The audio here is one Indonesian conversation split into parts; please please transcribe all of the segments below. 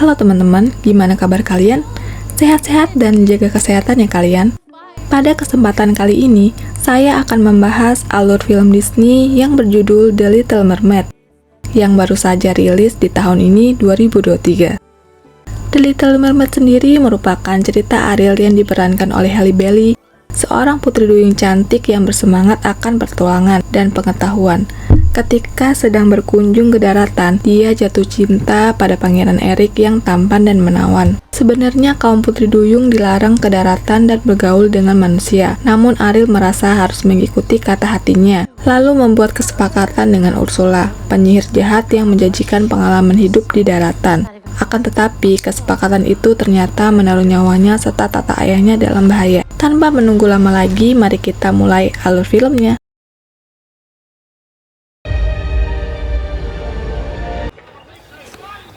Halo teman-teman, gimana kabar kalian? Sehat-sehat dan jaga kesehatan ya kalian. Pada kesempatan kali ini, saya akan membahas alur film Disney yang berjudul The Little Mermaid yang baru saja rilis di tahun ini 2023. The Little Mermaid sendiri merupakan cerita Ariel yang diperankan oleh Halle Bailey, seorang putri duyung cantik yang bersemangat akan pertualangan dan pengetahuan. Ketika sedang berkunjung ke daratan, dia jatuh cinta pada Pangeran Eric yang tampan dan menawan. Sebenarnya kaum putri duyung dilarang ke daratan dan bergaul dengan manusia, namun Ariel merasa harus mengikuti kata hatinya, lalu membuat kesepakatan dengan Ursula, penyihir jahat yang menjanjikan pengalaman hidup di daratan. Akan tetapi, kesepakatan itu ternyata menaruh nyawanya serta tata ayahnya dalam bahaya. Tanpa menunggu lama lagi, mari kita mulai alur filmnya.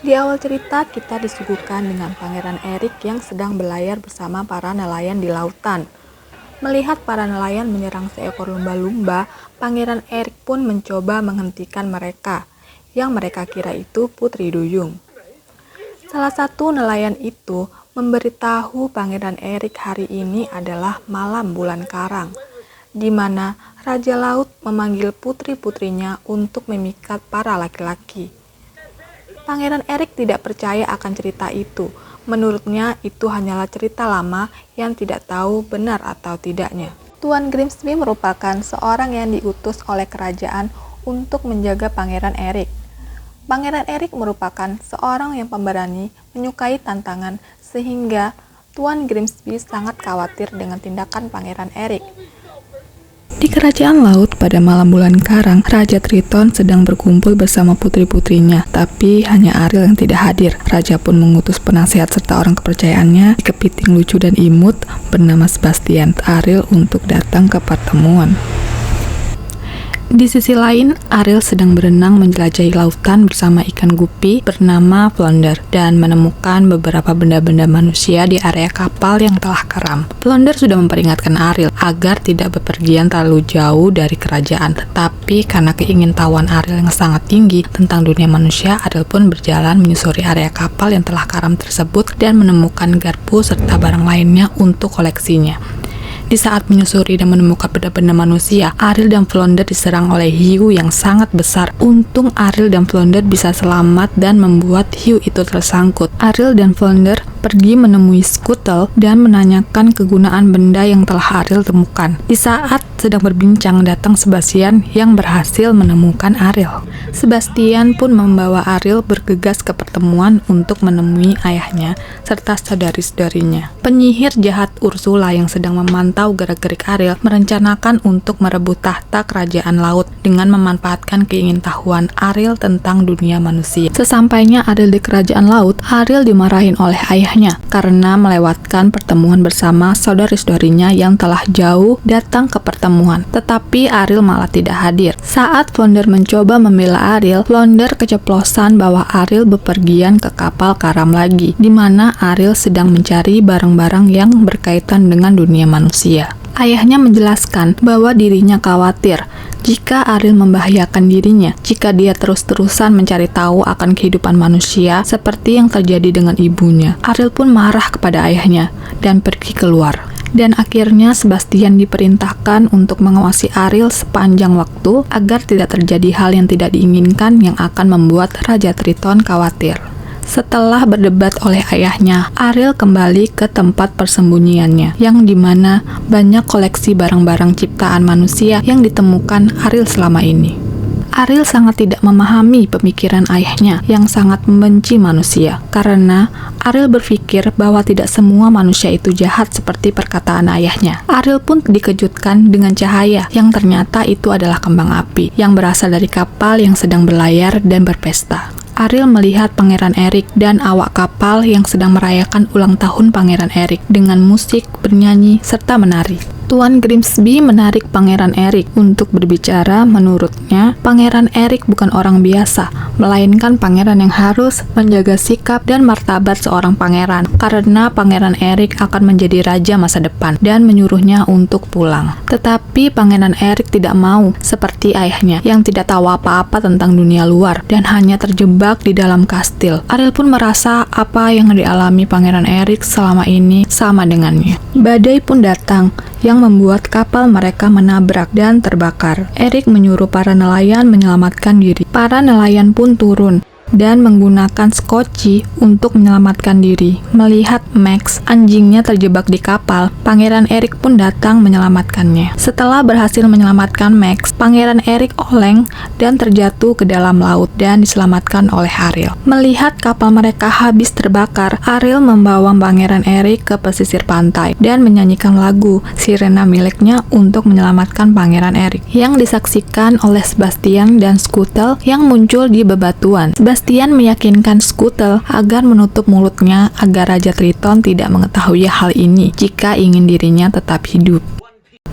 Di awal cerita, kita disuguhkan dengan Pangeran Eric yang sedang berlayar bersama para nelayan di lautan. Melihat para nelayan menyerang seekor lumba-lumba, Pangeran Eric pun mencoba menghentikan mereka, yang mereka kira itu putri duyung. Salah satu nelayan itu memberitahu Pangeran Eric hari ini adalah malam bulan karang, di mana Raja Laut memanggil putri-putrinya untuk memikat para laki-laki. Pangeran Eric tidak percaya akan cerita itu. Menurutnya itu hanyalah cerita lama yang tidak tahu benar atau tidaknya. Tuan Grimsby merupakan seorang yang diutus oleh kerajaan untuk menjaga Pangeran Eric. Pangeran Eric merupakan seorang yang pemberani, menyukai tantangan, sehingga Tuan Grimsby sangat khawatir dengan tindakan Pangeran Eric. Di kerajaan laut pada malam bulan karang, Raja Triton sedang berkumpul bersama putri-putrinya, tapi hanya Ariel yang tidak hadir. Raja pun mengutus penasehat serta orang kepercayaannya, kepiting lucu dan imut bernama Sebastian Ariel untuk datang ke pertemuan. Di sisi lain, Ariel sedang berenang menjelajahi lautan bersama ikan guppy bernama Flounder dan menemukan beberapa benda-benda manusia di area kapal yang telah karam. Flounder sudah memperingatkan Ariel agar tidak bepergian terlalu jauh dari kerajaan, tetapi karena keingintahuan Ariel yang sangat tinggi tentang dunia manusia, Ariel pun berjalan menyusuri area kapal yang telah karam tersebut dan menemukan garpu serta barang lainnya untuk koleksinya. Di saat menyusuri dan menemukan benda-benda manusia, Ariel dan Flounder diserang oleh hiu yang sangat besar. Untung Ariel dan Flounder bisa selamat dan membuat hiu itu tersangkut. Ariel dan Flounder pergi menemui Scuttle dan menanyakan kegunaan benda yang telah Ariel temukan. Di saat sedang berbincang, datang Sebastian yang berhasil menemukan Ariel. Sebastian pun membawa Ariel bergegas ke pertemuan untuk menemui ayahnya serta saudari-saudarinya. Penyihir jahat Ursula yang sedang memantau gerak-gerik Ariel merencanakan untuk merebut tahta kerajaan laut dengan memanfaatkan keingintahuan Ariel tentang dunia manusia. Sesampainya Ariel di kerajaan laut, Ariel dimarahin oleh ayahnya karena melewatkan pertemuan bersama saudari-saudarinya yang telah jauh datang ke pertemuan. Tetapi Ariel malah tidak hadir. Saat Flounder mencoba membela Ariel, Flounder keceplosan bahwa Ariel bepergian ke kapal karam lagi, di mana Ariel sedang mencari barang-barang yang berkaitan dengan dunia manusia. Ayahnya menjelaskan bahwa dirinya khawatir jika Ariel membahayakan dirinya jika dia terus-terusan mencari tahu akan kehidupan manusia seperti yang terjadi dengan ibunya. Ariel pun marah kepada ayahnya dan pergi keluar. Dan akhirnya Sebastian diperintahkan untuk mengawasi Ariel sepanjang waktu agar tidak terjadi hal yang tidak diinginkan yang akan membuat Raja Triton khawatir. Setelah berdebat oleh ayahnya, Ariel kembali ke tempat persembunyiannya, yang dimana banyak koleksi barang-barang ciptaan manusia yang ditemukan Ariel selama ini. Ariel sangat tidak memahami pemikiran ayahnya yang sangat membenci manusia, karena Ariel berpikir bahwa tidak semua manusia itu jahat seperti perkataan ayahnya. Ariel pun dikejutkan dengan cahaya yang ternyata itu adalah kembang api yang berasal dari kapal yang sedang berlayar dan berpesta. Ariel melihat Pangeran Eric dan awak kapal yang sedang merayakan ulang tahun Pangeran Eric dengan musik, bernyanyi, serta menari. Tuan Grimsby menarik Pangeran Erik untuk berbicara. Menurutnya, Pangeran Erik bukan orang biasa, melainkan pangeran yang harus menjaga sikap dan martabat seorang pangeran, karena Pangeran Erik akan menjadi raja masa depan dan menyuruhnya untuk pulang. Tetapi Pangeran Erik tidak mau seperti ayahnya yang tidak tahu apa-apa tentang dunia luar dan hanya terjebak di dalam kastil. Ariel pun merasa apa yang dialami Pangeran Erik selama ini sama dengannya. Badai pun datang yang membuat kapal mereka menabrak dan terbakar. Erik menyuruh para nelayan menyelamatkan diri. Para nelayan pun turun dan menggunakan skoci untuk menyelamatkan diri. Melihat Max, anjingnya terjebak di kapal, Pangeran Erik pun datang menyelamatkannya. Setelah berhasil menyelamatkan Max, Pangeran Erik oleng dan terjatuh ke dalam laut dan diselamatkan oleh Ariel. Melihat kapal mereka habis terbakar, Ariel membawa Pangeran Erik ke pesisir pantai dan menyanyikan lagu Sirena miliknya untuk menyelamatkan Pangeran Erik, yang disaksikan oleh Sebastian dan Scuttle yang muncul di bebatuan. Sebastian meyakinkan Scuttle agar menutup mulutnya agar Raja Triton tidak mengetahui hal ini jika ingin dirinya tetap hidup.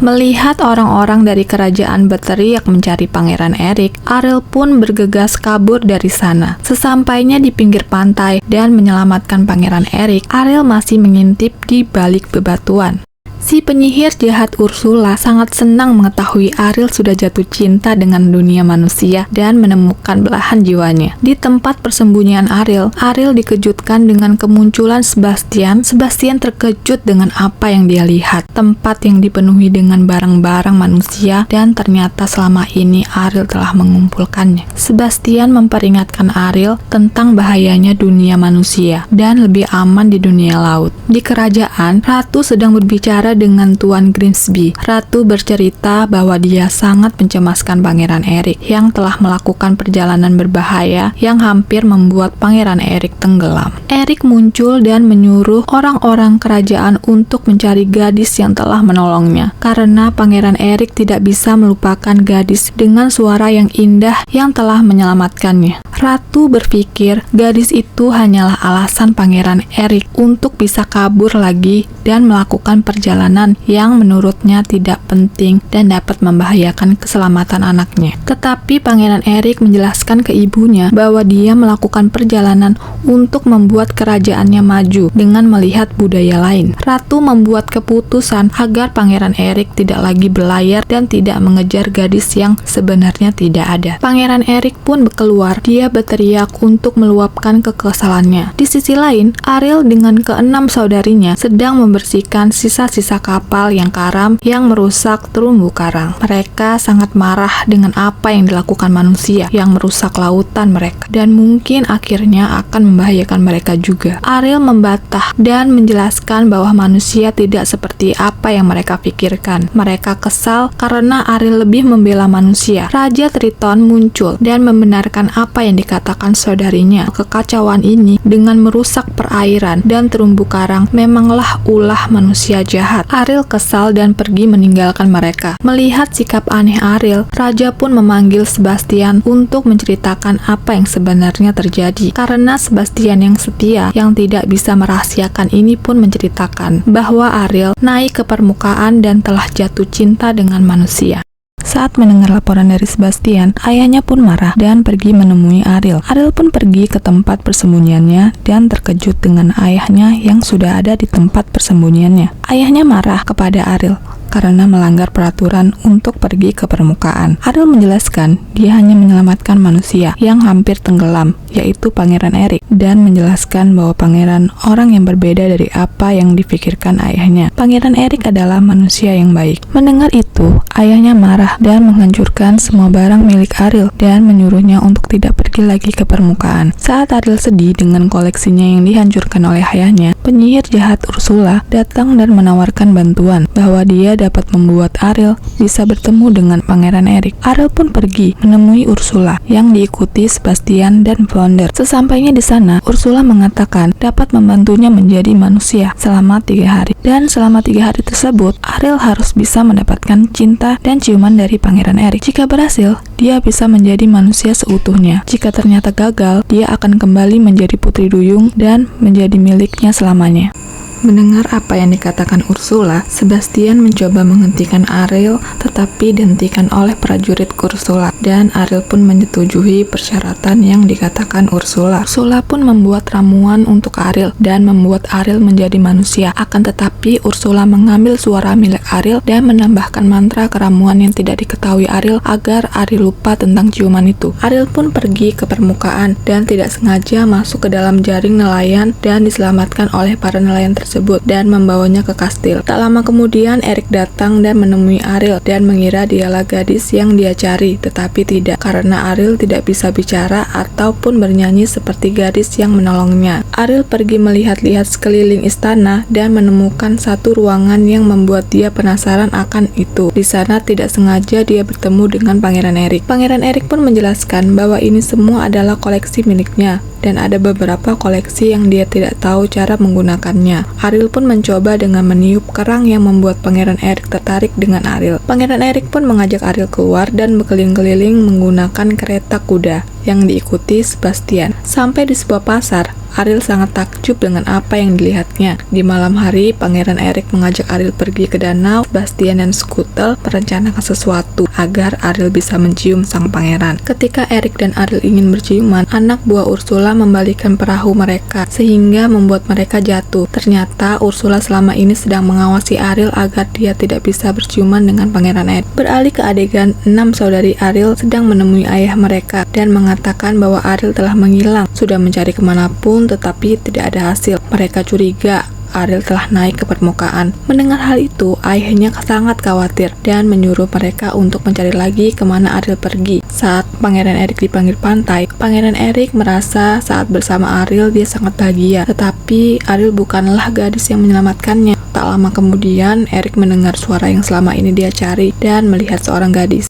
Melihat orang-orang dari kerajaan berteriak mencari Pangeran Erik, Ariel pun bergegas kabur dari sana. Sesampainya di pinggir pantai dan menyelamatkan Pangeran Erik, Ariel masih mengintip di balik bebatuan. Si penyihir jahat Ursula sangat senang mengetahui Ariel sudah jatuh cinta dengan dunia manusia dan menemukan belahan jiwanya. Di tempat persembunyian Ariel dikejutkan dengan kemunculan Sebastian. Sebastian terkejut dengan apa yang dia lihat. Tempat yang dipenuhi dengan barang-barang manusia dan ternyata selama ini Ariel telah mengumpulkannya. Sebastian memperingatkan Ariel tentang bahayanya dunia manusia dan lebih aman di dunia laut. Di kerajaan, Ratu sedang berbicara dengan Tuan Grimsby. Ratu bercerita bahwa dia sangat mencemaskan Pangeran Erik yang telah melakukan perjalanan berbahaya yang hampir membuat Pangeran Erik tenggelam. Erik muncul dan menyuruh orang-orang kerajaan untuk mencari gadis yang telah menolongnya, karena Pangeran Erik tidak bisa melupakan gadis dengan suara yang indah yang telah menyelamatkannya. Ratu berpikir gadis itu hanyalah alasan Pangeran Erik untuk bisa kabur lagi dan melakukan perjalanan yang menurutnya tidak penting dan dapat membahayakan keselamatan anaknya. Tetapi Pangeran Erik menjelaskan ke ibunya bahwa dia melakukan perjalanan untuk membuat kerajaannya maju dengan melihat budaya lain. Ratu membuat keputusan agar Pangeran Erik tidak lagi berlayar dan tidak mengejar gadis yang sebenarnya tidak ada. Pangeran Erik pun keluar. Dia berteriak untuk meluapkan kekesalannya. Di sisi lain, Ariel dengan keenam saudarinya sedang membersihkan sisa-sisa kapal yang karam yang merusak terumbu karang. Mereka sangat marah dengan apa yang dilakukan manusia yang merusak lautan mereka dan mungkin akhirnya akan membahayakan mereka juga. Ariel membantah dan menjelaskan bahwa manusia tidak seperti apa yang mereka pikirkan. Mereka kesal karena Ariel lebih membela manusia. Raja Triton muncul dan membenarkan apa yang dikatakan saudarinya. Kekacauan ini dengan merusak perairan dan terumbu karang memanglah ulah manusia jahat. Ariel kesal dan pergi meninggalkan mereka. Melihat sikap aneh Ariel, Raja pun memanggil Sebastian untuk menceritakan apa yang sebenarnya terjadi. Karena Sebastian yang setia, yang tidak bisa merahasiakan ini pun menceritakan bahwa Ariel naik ke permukaan dan telah jatuh cinta dengan manusia. Saat mendengar laporan dari Sebastian, ayahnya pun marah dan pergi menemui Ariel. Ariel pun pergi ke tempat persembunyiannya dan terkejut dengan ayahnya yang sudah ada di tempat persembunyiannya. Ayahnya marah kepada Ariel karena melanggar peraturan untuk pergi ke permukaan. Ariel menjelaskan dia hanya menyelamatkan manusia yang hampir tenggelam, yaitu Pangeran Erik, dan menjelaskan bahwa pangeran orang yang berbeda dari apa yang dipikirkan ayahnya. Pangeran Erik adalah manusia yang baik. Mendengar itu, ayahnya marah dan menghancurkan semua barang milik Ariel dan menyuruhnya untuk tidak pergi lagi ke permukaan. Saat Ariel sedih dengan koleksinya yang dihancurkan oleh ayahnya, penyihir jahat Ursula datang dan menawarkan bantuan bahwa dia dapat membuat Ariel bisa bertemu dengan Pangeran Erik. Ariel pun pergi menemui Ursula yang diikuti Sebastian dan Flounder. Sesampainya di sana, Ursula mengatakan dapat membantunya menjadi manusia selama 3 hari. Dan selama 3 hari tersebut, Ariel harus bisa mendapatkan cinta dan ciuman dari Pangeran Erik. Jika berhasil, dia bisa menjadi manusia seutuhnya. Jika ternyata gagal, dia akan kembali menjadi putri duyung dan menjadi miliknya selamanya. Mendengar apa yang dikatakan Ursula, Sebastian mencoba menghentikan Ariel, tetapi dihentikan oleh prajurit Ursula, dan Ariel pun menyetujui persyaratan yang dikatakan Ursula. Ursula pun membuat ramuan untuk Ariel dan membuat Ariel menjadi manusia. Akan tetapi Ursula mengambil suara milik Ariel dan menambahkan mantra ke ramuan yang tidak diketahui Ariel agar Ariel lupa tentang ciuman itu. Ariel pun pergi ke permukaan dan tidak sengaja masuk ke dalam jaring nelayan dan diselamatkan oleh para nelayan tersebut dan membawanya ke kastil. Tak lama kemudian Erik datang dan menemui Ariel dan mengira dialah gadis yang dia cari, tetapi tidak, karena Ariel tidak bisa bicara ataupun bernyanyi seperti gadis yang menolongnya. Ariel pergi melihat-lihat sekeliling istana dan menemukan satu ruangan yang membuat dia penasaran akan itu. Di sana tidak sengaja dia bertemu dengan Pangeran Erik. Pangeran Erik pun menjelaskan bahwa ini semua adalah koleksi miliknya dan ada beberapa koleksi yang dia tidak tahu cara menggunakannya. Ariel pun mencoba dengan meniup kerang yang membuat Pangeran Erik tertarik dengan Ariel. Pangeran Erik pun mengajak Ariel keluar dan berkeliling-keliling menggunakan kereta kuda yang diikuti Sebastian. Sampai di sebuah pasar, Ariel sangat takjub dengan apa yang dilihatnya. Di malam hari, Pangeran Erik mengajak Ariel pergi ke danau. Sebastian dan Skutel merencanakan sesuatu agar Ariel bisa mencium sang pangeran. Ketika Erik dan Ariel ingin berciuman, anak buah Ursula membalikan perahu mereka sehingga membuat mereka jatuh. Ternyata Ursula selama ini sedang mengawasi Ariel agar dia tidak bisa berciuman dengan Pangeran Erik. Beralih ke adegan 6 saudari Ariel sedang menemui ayah mereka dan mengatakan bahwa Ariel telah menghilang. Sudah mencari kemanapun tetapi tidak ada hasil. Mereka curiga Ariel telah naik ke permukaan. Mendengar hal itu, ayahnya sangat khawatir dan menyuruh mereka untuk mencari lagi kemana Ariel pergi. Saat Pangeran Erik dipanggil pantai, Pangeran Erik merasa saat bersama Ariel dia sangat bahagia. Tetapi Ariel bukanlah gadis yang menyelamatkannya. Tak lama kemudian, Erik mendengar suara yang selama ini dia cari dan melihat seorang gadis.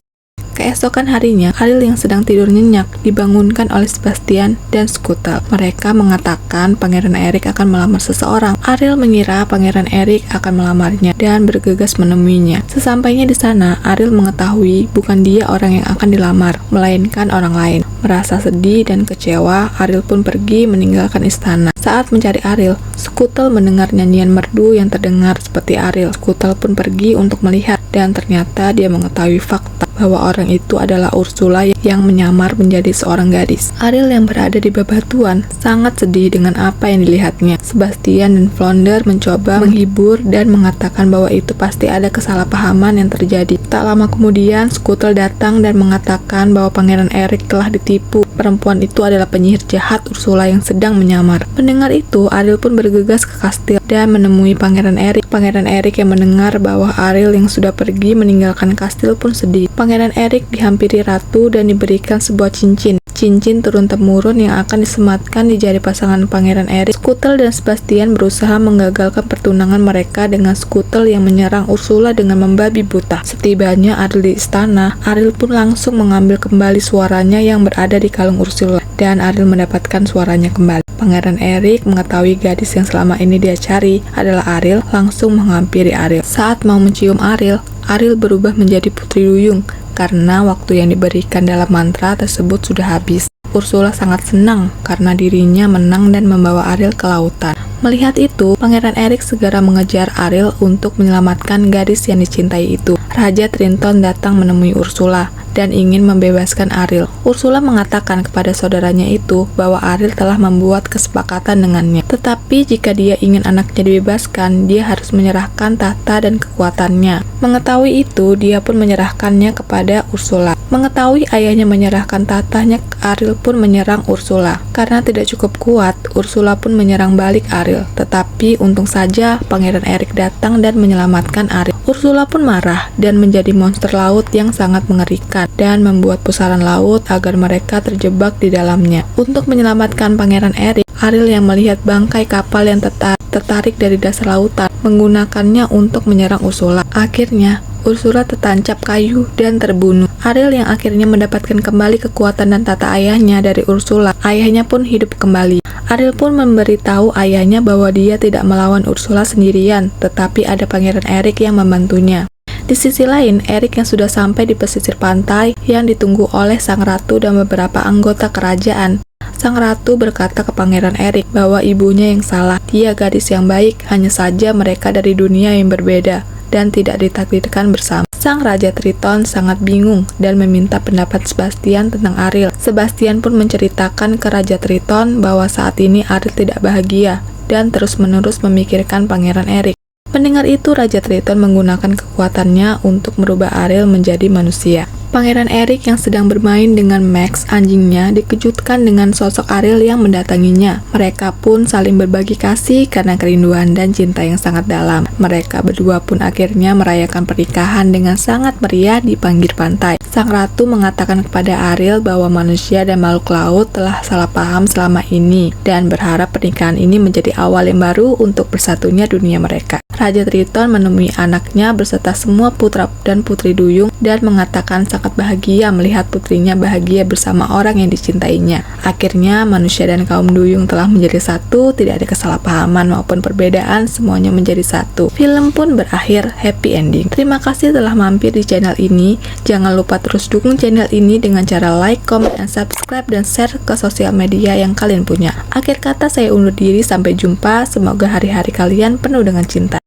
Keesokan harinya, Ariel yang sedang tidur nyenyak dibangunkan oleh Sebastian dan Skutel. Mereka mengatakan Pangeran Erik akan melamar seseorang. Ariel mengira Pangeran Erik akan melamarnya dan bergegas menemuinya. Sesampainya di sana, Ariel mengetahui bukan dia orang yang akan dilamar, melainkan orang lain. Merasa sedih dan kecewa, Ariel pun pergi meninggalkan istana. Saat mencari Ariel, Skutel mendengar nyanyian merdu yang terdengar seperti Ariel. Skutel pun pergi untuk melihat dan ternyata dia mengetahui fakta bahwa orang itu adalah Ursula yang menyamar menjadi seorang gadis. Ariel yang berada di bebatuan sangat sedih dengan apa yang dilihatnya. Sebastian dan Flounder mencoba menghibur dan mengatakan bahwa itu pasti ada kesalahpahaman yang terjadi. Tak lama kemudian, Skutel datang dan mengatakan bahwa Pangeran Erik telah ditipu. Perempuan itu adalah penyihir jahat Ursula yang sedang menyamar. Mendengar itu, Ariel pun bergegas ke kastil dan menemui Pangeran Erik. Pangeran Erik yang mendengar bahwa Ariel yang sudah pergi meninggalkan kastil pun sedih. Pangeran Erik dihampiri ratu dan diberikan sebuah cincin. Cincin turun-temurun yang akan disematkan di jari pasangan Pangeran Erik. Skutel dan Sebastian berusaha menggagalkan pertunangan mereka dengan Skutel yang menyerang Ursula dengan membabi buta. Setibanya Ariel di istana, Ariel pun langsung mengambil kembali suaranya yang berada di kalung Ursula dan Ariel mendapatkan suaranya kembali. Pangeran Erik mengetahui gadis yang selama ini dia cari adalah Ariel, langsung menghampiri Ariel. Saat mau mencium Ariel, Ariel berubah menjadi Putri Duyung karena waktu yang diberikan dalam mantra tersebut sudah habis. Ursula sangat senang karena dirinya menang dan membawa Ariel ke lautan. Melihat itu, Pangeran Erik segera mengejar Ariel untuk menyelamatkan gadis yang dicintai itu. Raja Triton datang menemui Ursula dan ingin membebaskan Ariel. Ursula mengatakan kepada saudaranya itu bahwa Ariel telah membuat kesepakatan dengannya. Tetapi jika dia ingin anaknya dibebaskan, dia harus menyerahkan tahta dan kekuatannya. Mengetahui itu, dia pun menyerahkannya kepada Ursula. Mengetahui ayahnya menyerahkan tahtanya, Ariel pun menyerang Ursula. Karena tidak cukup kuat, Ursula pun menyerang balik Ariel. Tetapi untung saja Pangeran Erik datang dan menyelamatkan Ariel. Ursula pun marah dan menjadi monster laut yang sangat mengerikan dan membuat pusaran laut agar mereka terjebak di dalamnya. Untuk menyelamatkan Pangeran Erik, Ariel yang melihat bangkai kapal yang tertarik dari dasar lautan menggunakannya untuk menyerang Ursula. Akhirnya, Ursula tertancap kayu dan terbunuh. Ariel yang akhirnya mendapatkan kembali kekuatan dan tata ayahnya dari Ursula. Ayahnya pun hidup kembali. Ariel pun memberitahu ayahnya bahwa dia tidak melawan Ursula sendirian, tetapi ada Pangeran Erik yang membantunya. Di sisi lain, Erik yang sudah sampai di pesisir pantai yang ditunggu oleh sang ratu dan beberapa anggota kerajaan. Sang ratu berkata ke Pangeran Erik bahwa ibunya yang salah. Dia gadis yang baik, hanya saja mereka dari dunia yang berbeda dan tidak ditakdirkan bersama. Sang Raja Triton sangat bingung dan meminta pendapat Sebastian tentang Ariel. Sebastian pun menceritakan ke Raja Triton bahwa saat ini Ariel tidak bahagia dan terus-menerus memikirkan Pangeran Erik. Mendengar itu, Raja Triton menggunakan kekuatannya untuk merubah Ariel menjadi manusia. Pangeran Erik yang sedang bermain dengan Max, anjingnya, dikejutkan dengan sosok Ariel yang mendatanginya. Mereka pun saling berbagi kasih karena kerinduan dan cinta yang sangat dalam. Mereka berdua pun akhirnya merayakan pernikahan dengan sangat meriah di pinggir pantai. Sang ratu mengatakan kepada Ariel bahwa manusia dan makhluk laut telah salah paham selama ini dan berharap pernikahan ini menjadi awal yang baru untuk bersatunya dunia mereka. Raja Triton menemui anaknya beserta semua putra dan putri duyung dan mengatakan sangat bahagia melihat putrinya bahagia bersama orang yang dicintainya. Akhirnya manusia dan kaum duyung telah menjadi satu, tidak ada kesalahpahaman maupun perbedaan, semuanya menjadi satu. Film pun berakhir happy ending. Terima kasih telah mampir di channel ini. Jangan lupa terus dukung channel ini dengan cara like, comment, dan subscribe dan share ke sosial media yang kalian punya. Akhir kata saya undur diri, sampai jumpa. Semoga hari-hari kalian penuh dengan cinta.